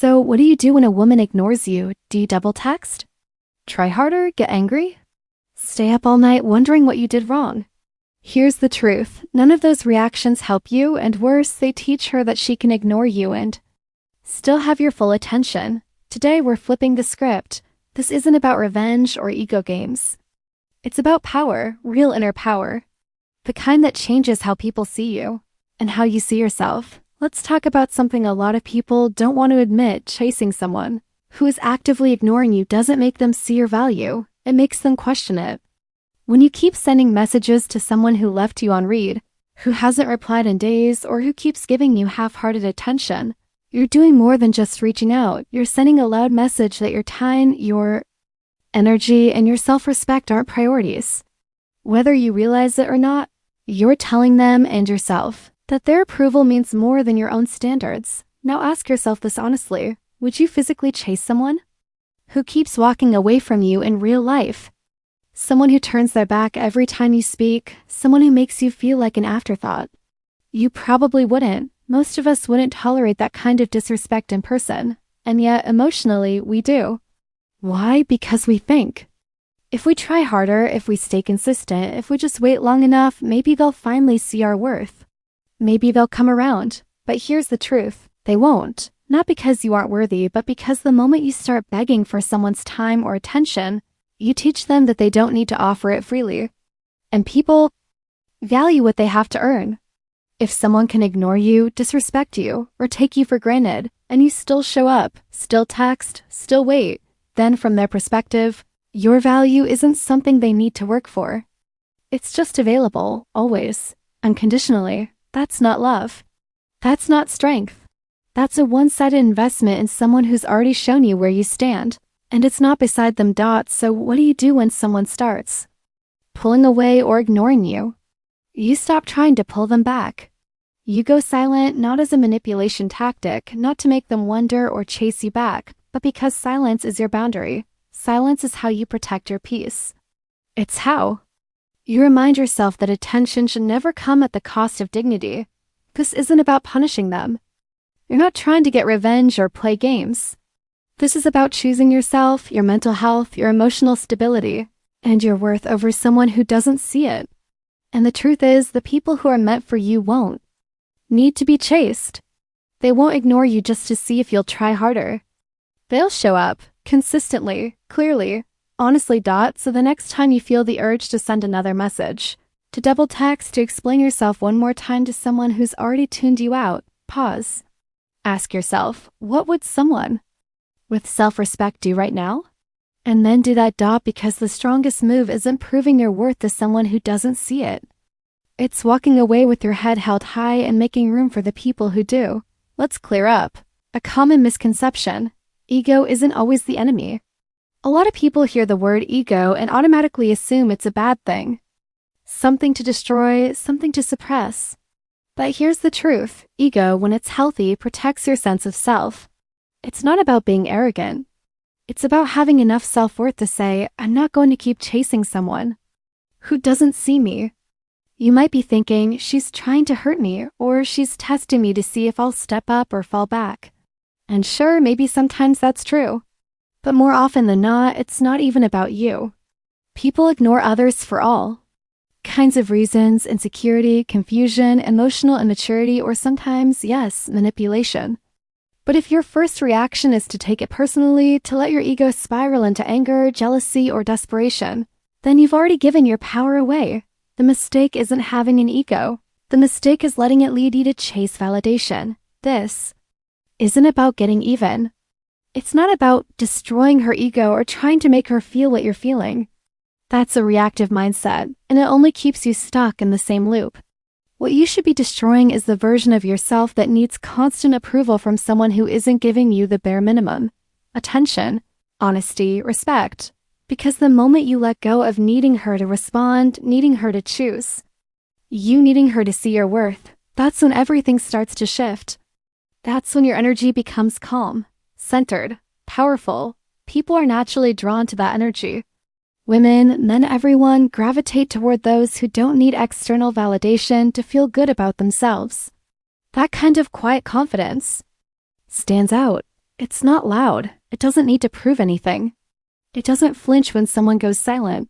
So what do you do when a woman ignores you? Do you double text? Try harder? Get angry? Stay up all night wondering what you did wrong? Here's the truth. None of those reactions help you, and worse, they teach her that she can ignore you and still have your full attention. Today we're flipping the script. This isn't about revenge or ego games. It's about power, real inner power. The kind that changes how people see you and how you see yourself. Let's talk about something a lot of people don't want to admit. Chasing someone who is actively ignoring you doesn't make them see your value. It makes them question it. When you keep sending messages to someone who left you on read, who hasn't replied in days, or who keeps giving you half-hearted attention, you're doing more than just reaching out. You're sending a loud message that your time, your energy, and your self-respect aren't priorities. Whether you realize it or not, you're telling them and yourself that their approval means more than your own standards. Now ask yourself this honestly. Would you physically chase someone who keeps walking away from you in real life? Someone who turns their back every time you speak? Someone who makes you feel like an afterthought? You probably wouldn't. Most of us wouldn't tolerate that kind of disrespect in person, and yet emotionally we do. Why? Because we think, if we try harder, if we stay consistent, if we just wait long enough, maybe they'll finally see our worth. Maybe they'll come around. But here's the truth. They won't. Not because you aren't worthy, but because the moment you start begging for someone's time or attention, you teach them that they don't need to offer it freely. And people value what they have to earn. If someone can ignore you, disrespect you, or take you for granted, and you still show up, still text, still wait, then from their perspective, your value isn't something they need to work for. It's just available, always, unconditionally. That's not love. That's not strength. That's a one-sided investment in someone who's already shown you where you stand. And it's not beside them. So what do you do when someone starts pulling away or ignoring you? You stop trying to pull them back. You go silent, not as a manipulation tactic, not to make them wonder or chase you back, but because silence is your boundary. Silence is how you protect your peace. It's how you remind yourself that attention should never come at the cost of dignity. This isn't about punishing them. You're not trying to get revenge or play games. This is about choosing yourself, your mental health, your emotional stability, and your worth over someone who doesn't see it. And the truth is, the people who are meant for you won't need to be chased. They won't ignore you just to see if you'll try harder. They'll show up, consistently, clearly, honestly. So the next time you feel the urge to send another message, to double text, to explain yourself one more time to someone who's already tuned you out, pause. Ask yourself, what would someone with self-respect do right now? And then do that. Because the strongest move isn't proving your worth to someone who doesn't see it. It's walking away with your head held high and making room for the people who do. Let's clear up a common misconception. Ego isn't always the enemy. A lot of people hear the word ego and automatically assume it's a bad thing. Something to destroy, something to suppress. But here's the truth. Ego, when it's healthy, protects your sense of self. It's not about being arrogant. It's about having enough self-worth to say, I'm not going to keep chasing someone who doesn't see me. You might be thinking, she's trying to hurt me, or she's testing me to see if I'll step up or fall back. And sure, maybe sometimes that's true. But more often than not, it's not even about you. People ignore others for all kinds of reasons: insecurity, confusion, emotional immaturity, or sometimes, yes, manipulation. But if your first reaction is to take it personally, to let your ego spiral into anger, jealousy, or desperation, then you've already given your power away. The mistake isn't having an ego. The mistake is letting it lead you to chase validation. This isn't about getting even. It's not about destroying her ego or trying to make her feel what you're feeling. That's a reactive mindset, and it only keeps you stuck in the same loop. What you should be destroying is the version of yourself that needs constant approval from someone who isn't giving you the bare minimum: attention, honesty, respect. Because the moment you let go of needing her to respond, needing her to choose, you needing her to see your worth, that's when everything starts to shift. That's when your energy becomes calm, centered, powerful. People are naturally drawn to that energy. Women, men, everyone gravitate toward those who don't need external validation to feel good about themselves. That kind of quiet confidence stands out. It's not loud. It doesn't need to prove anything. It doesn't flinch when someone goes silent.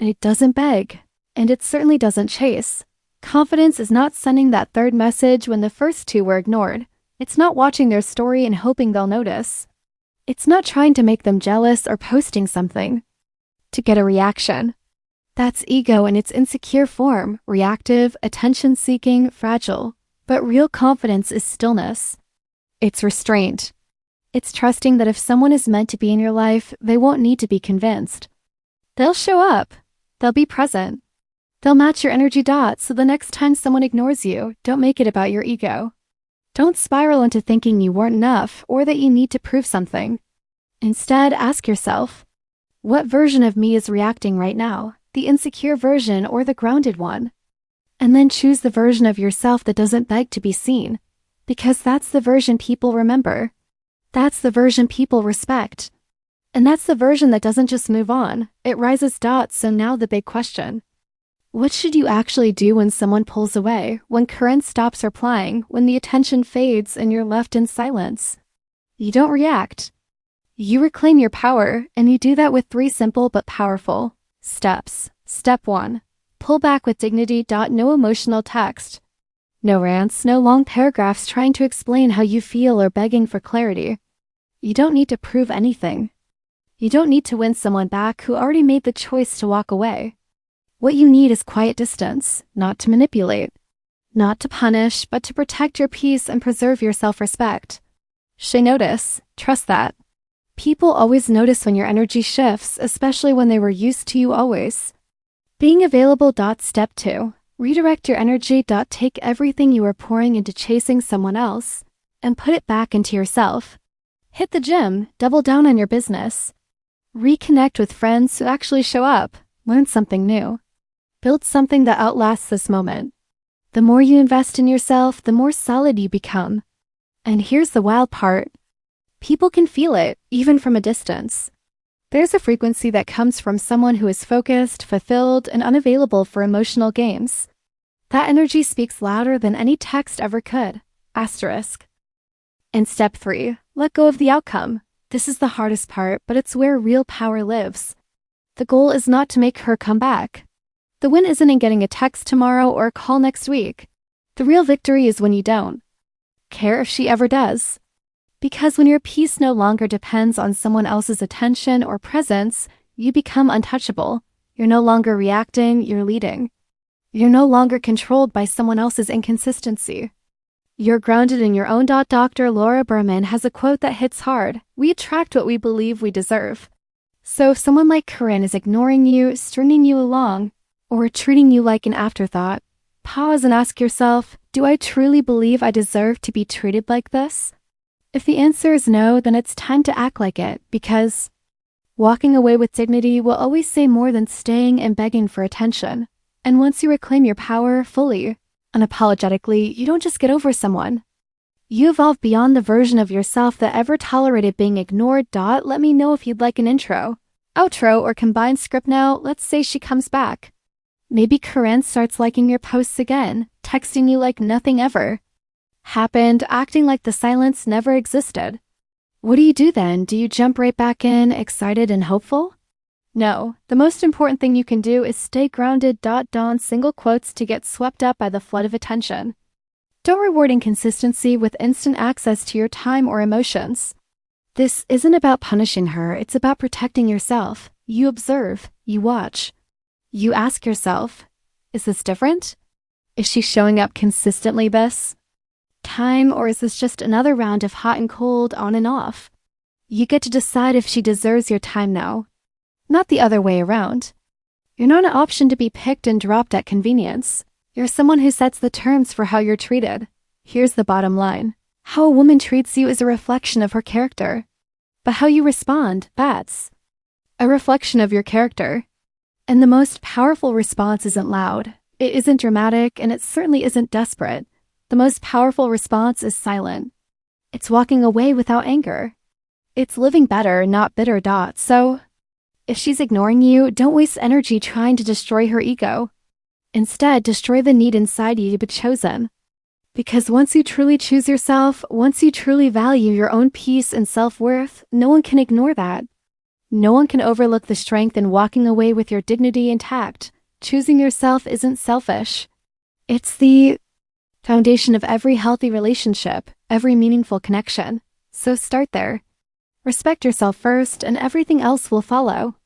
It doesn't beg. And it certainly doesn't chase. Confidence is not sending that third message when the first two were ignored. It's not watching their story and hoping they'll notice. It's not trying to make them jealous or posting something to get a reaction. That's ego in its insecure form, reactive, attention-seeking, fragile. But real confidence is stillness. It's restraint. It's trusting that if someone is meant to be in your life, they won't need to be convinced. They'll show up. They'll be present. They'll match your energy dots, so the next time someone ignores you, don't make it about your ego. Don't spiral into thinking you weren't enough or that you need to prove something. Instead, ask yourself, what version of me is reacting right now? The insecure version or the grounded one? And then choose the version of yourself that doesn't beg to be seen, because that's the version people remember. That's the version people respect. And that's the version that doesn't just move on, it rises dots. So now the big question. What should you actually do when someone pulls away, when current stops replying, when the attention fades and you're left in silence? You don't react. You reclaim your power, and you do that with 3 simple but powerful steps. Step 1. Pull back with dignity. No emotional text. No rants, no long paragraphs trying to explain how you feel or begging for clarity. You don't need to prove anything. You don't need to win someone back who already made the choice to walk away. What you need is quiet distance, not to manipulate, not to punish, but to protect your peace and preserve your self-respect. They notice. Trust that. People always notice when your energy shifts, especially when they were used to you always. Being available. Step 2. Redirect your energy. Take everything you are pouring into chasing someone else and put it back into yourself. Hit the gym. Double down on your business. Reconnect with friends who actually show up. Learn something new. Build something that outlasts this moment. The more you invest in yourself, the more solid you become. And here's the wild part. People can feel it, even from a distance. There's a frequency that comes from someone who is focused, fulfilled, and unavailable for emotional games. That energy speaks louder than any text ever could. Asterisk. And step 3, let go of the outcome. This is the hardest part, but it's where real power lives. The goal is not to make her come back. The win isn't in getting a text tomorrow or a call next week. The real victory is when you don't care if she ever does. Because when your peace no longer depends on someone else's attention or presence, you become untouchable. You're no longer reacting, you're leading. You're no longer controlled by someone else's inconsistency. You're grounded in your own. Dr. Laura Berman has a quote that hits hard. We attract what we believe we deserve. So if someone like Corinne is ignoring you, stringing you along, or treating you like an afterthought, pause and ask yourself, do I truly believe I deserve to be treated like this? If the answer is no, then it's time to act like it, because walking away with dignity will always say more than staying and begging for attention. And once you reclaim your power fully, unapologetically, you don't just get over someone. You evolve beyond the version of yourself that ever tolerated being ignored. Let me know if you'd like an intro, outro, or combined script now. Let's say she comes back. Maybe Corinne starts liking your posts again, texting you like nothing ever happened, acting like the silence never existed. What do you do then? Do you jump right back in, excited and hopeful? No, the most important thing you can do is stay grounded. Single quotes to get swept up by the flood of attention. Don't reward inconsistency with instant access to your time or emotions. This isn't about punishing her, it's about protecting yourself. You observe, you watch. You ask yourself, is this different? Is she showing up consistently this time, or is this just another round of hot and cold on and off? You get to decide if she deserves your time now, not the other way around. You're not an option to be picked and dropped at convenience. You're someone who sets the terms for how you're treated. Here's the bottom line. How a woman treats you is a reflection of her character. But how you respond, that's a reflection of your character. And the most powerful response isn't loud. It isn't dramatic, and it certainly isn't desperate. The most powerful response is silent. It's walking away without anger. It's living better, not bitter. So, if she's ignoring you, don't waste energy trying to destroy her ego. Instead, destroy the need inside you to be chosen. Because once you truly choose yourself, once you truly value your own peace and self-worth, no one can ignore that. No one can overlook the strength in walking away with your dignity intact. Choosing yourself isn't selfish. It's the foundation of every healthy relationship, every meaningful connection. So start there. Respect yourself first, and everything else will follow.